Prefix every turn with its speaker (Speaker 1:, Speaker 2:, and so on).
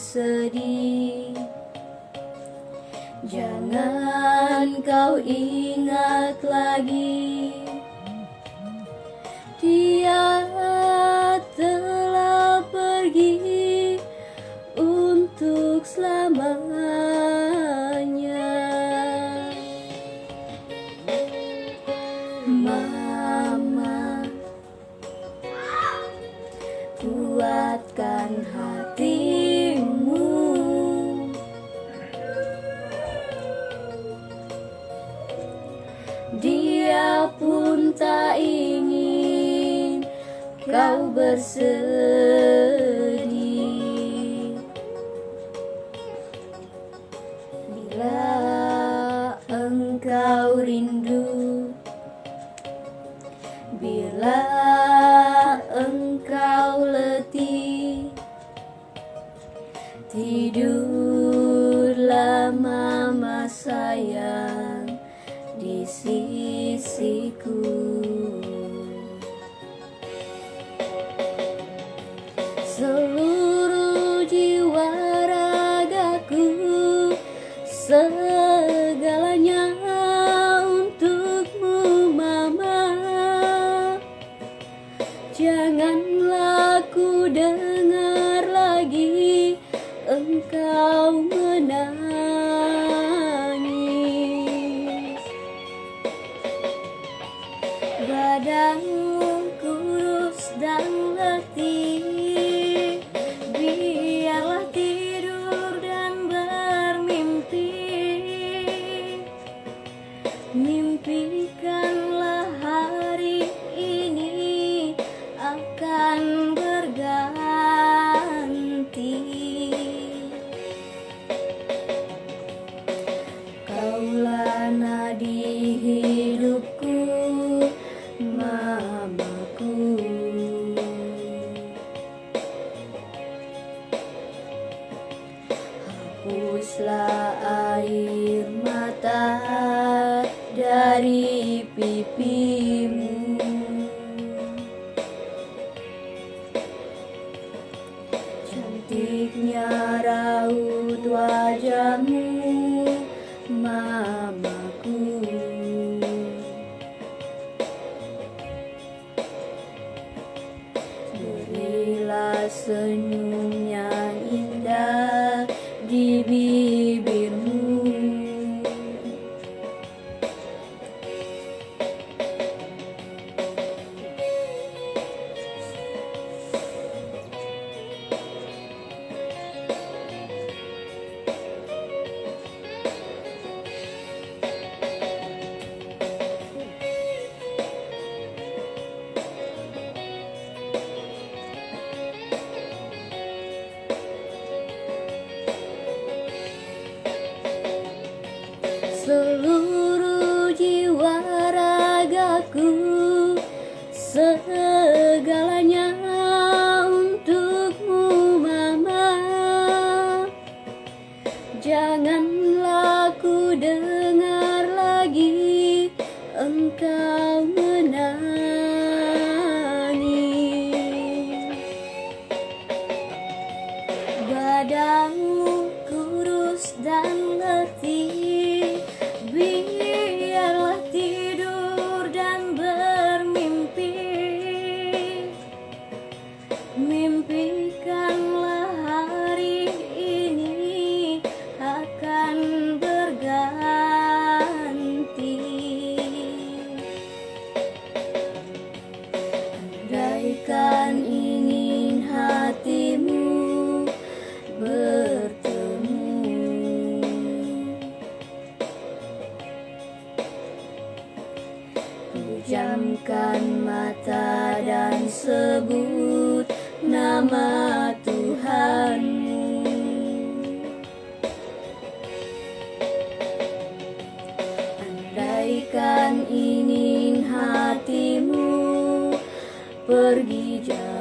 Speaker 1: bersedih. Jangan kau ingat lagi, dia telah pergi untuk selamanya. Mama, kuatkan hatimu. Dia pun tak ingin kau bersedih. Bila engkau rindu, bila engkau letih, tidurlah mama sayang di sisiku. Seluruh jiwa ragaku, segalanya untukmu mama. Janganlah ku dengar lagi engkau menangis. Badanmu kurus dan letih, biarlah tidur dan bermimpi. Mimpikanlah hari ini akan berganti. Kaulah nadi hidupku, mamaku. Hapuslah air mata dari pipimu. Cantiknya raut wajahmu, mamaku. Berilah senyum yang indah di bibirmu. Seluruh jiwa ragaku, segalanya untukmu mama. Janganlah ku dengar lagi engkau menangis. Badanmu kurus dan letih, biarlah tidur dan bermimpi. Mimpikanlah hari ini akan berganti. Andaikan ingin hatimu bertemu, pejamkan mata dan sebut nama Tuhanmu. Andaikan ingin hatimu pergi jauh,